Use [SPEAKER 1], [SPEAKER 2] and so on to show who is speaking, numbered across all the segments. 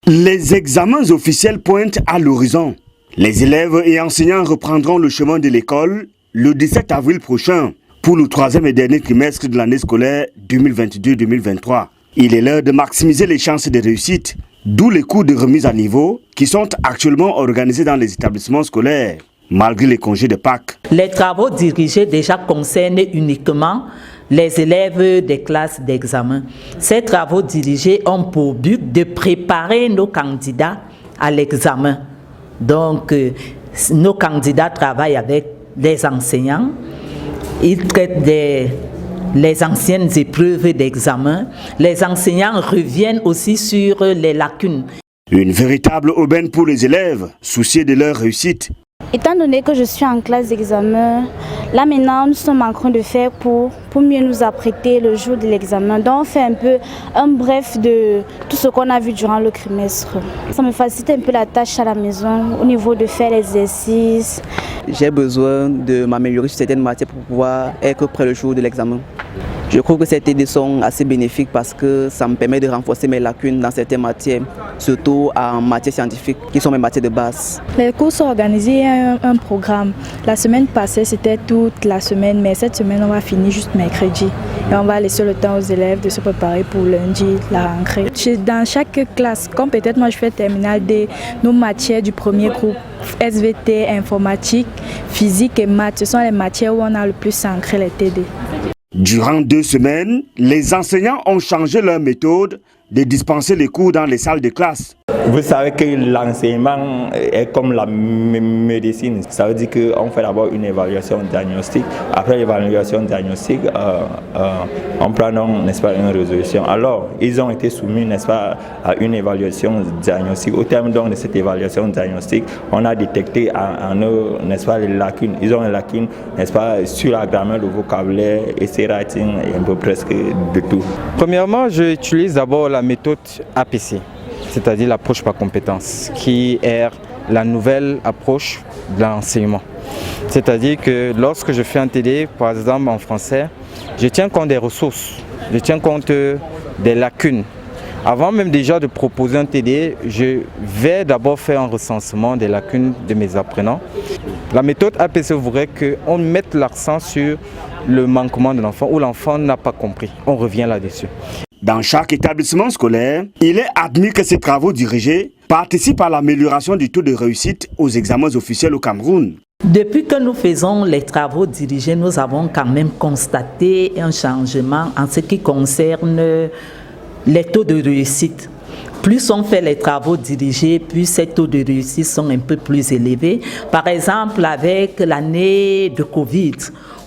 [SPEAKER 1] Les examens officiels pointent à l'horizon. Les élèves et enseignants reprendront le chemin de l'école le 17 avril prochain pour le troisième et dernier trimestre de l'année scolaire 2022-2023. Il est l'heure de maximiser les chances de réussite, d'où les cours de remise à niveau qui sont actuellement organisés dans les établissements scolaires, malgré les congés de Pâques.
[SPEAKER 2] Les travaux dirigés déjà concernent uniquement les élèves des classes d'examen. Ces travaux dirigés ont pour but de préparer nos candidats à l'examen. Donc, nos candidats travaillent avec des enseignants. Ils traitent les anciennes épreuves d'examen. Les enseignants reviennent aussi sur les lacunes.
[SPEAKER 1] Une véritable aubaine pour les élèves, souciés de leur réussite.
[SPEAKER 3] Étant donné que je suis en classe d'examen, là maintenant nous sommes en train de faire pour mieux nous apprêter le jour de l'examen. Donc on fait un peu un bref de tout ce qu'on a vu durant le trimestre. Ça me facilite un peu la tâche à la maison au niveau de faire l'exercice.
[SPEAKER 4] J'ai besoin de m'améliorer sur certaines matières pour pouvoir être prêt le jour de l'examen. Je trouve que ces TD sont assez bénéfiques parce que ça me permet de renforcer mes lacunes dans certaines matières, surtout en matière scientifique, qui sont mes matières de base.
[SPEAKER 5] Les cours sont organisés à un programme. La semaine passée, c'était toute la semaine, mais cette semaine, on va finir juste mercredi. Et on va laisser le temps aux élèves de se préparer pour lundi, la rentrée. Dans chaque classe, comme peut-être moi je fais terminale D, nos matières du premier groupe, SVT, informatique, physique et maths, ce sont les matières où on a le plus ancré les TD.
[SPEAKER 1] Durant 2 semaines, les enseignants ont changé leur méthode de dispenser les cours dans les salles de classe.
[SPEAKER 6] Vous savez que l'enseignement est comme la médecine. Ça veut dire qu'on fait d'abord une évaluation diagnostique. Après l'évaluation diagnostique, on prend donc, n'est-ce pas, une résolution. Alors, ils ont été soumis, n'est-ce pas, à une évaluation diagnostique. Au terme donc de cette évaluation diagnostique, on a détecté en eux, n'est-ce pas, les lacunes. Ils ont les lacunes, n'est-ce pas, sur la grammaire, le vocabulaire, essai writing et un peu presque de tout.
[SPEAKER 7] Premièrement, j'utilise d'abord la méthode APC. C'est-à-dire l'approche par compétence, qui est la nouvelle approche de l'enseignement. C'est-à-dire que lorsque je fais un TD, par exemple en français, je tiens compte des ressources, je tiens compte des lacunes. Avant même déjà de proposer un TD, je vais d'abord faire un recensement des lacunes de mes apprenants. La méthode APC voudrait qu'on mette l'accent sur le manquement de l'enfant ou l'enfant n'a pas compris. On revient là-dessus.
[SPEAKER 1] Dans chaque établissement scolaire, il est admis que ces travaux dirigés participent à l'amélioration du taux de réussite aux examens officiels au Cameroun.
[SPEAKER 2] Depuis que nous faisons les travaux dirigés, nous avons quand même constaté un changement en ce qui concerne les taux de réussite. Plus on fait les travaux dirigés, plus ces taux de réussite sont un peu plus élevés. Par exemple, avec l'année de Covid,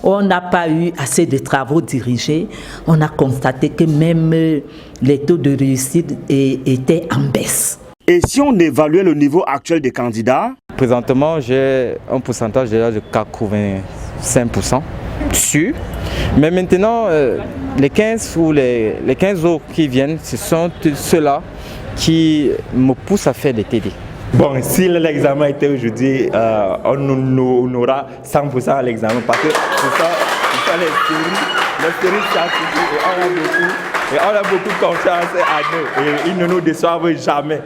[SPEAKER 2] on n'a pas eu assez de travaux dirigés. On a constaté que même les taux de réussite étaient en baisse.
[SPEAKER 1] Et si on évaluait le niveau actuel des candidats?
[SPEAKER 7] Présentement, j'ai un pourcentage déjà de 85% sûr. Mais maintenant, les 15 ou les 15 autres qui viennent, ce sont ceux-là qui me poussent à faire des TD.
[SPEAKER 6] Bon, si l'examen était aujourd'hui, on aura 100% à l'examen parce que c'est ça les séries scientifiques et on a beaucoup de confiance à nous et ils ne nous déçoivent jamais.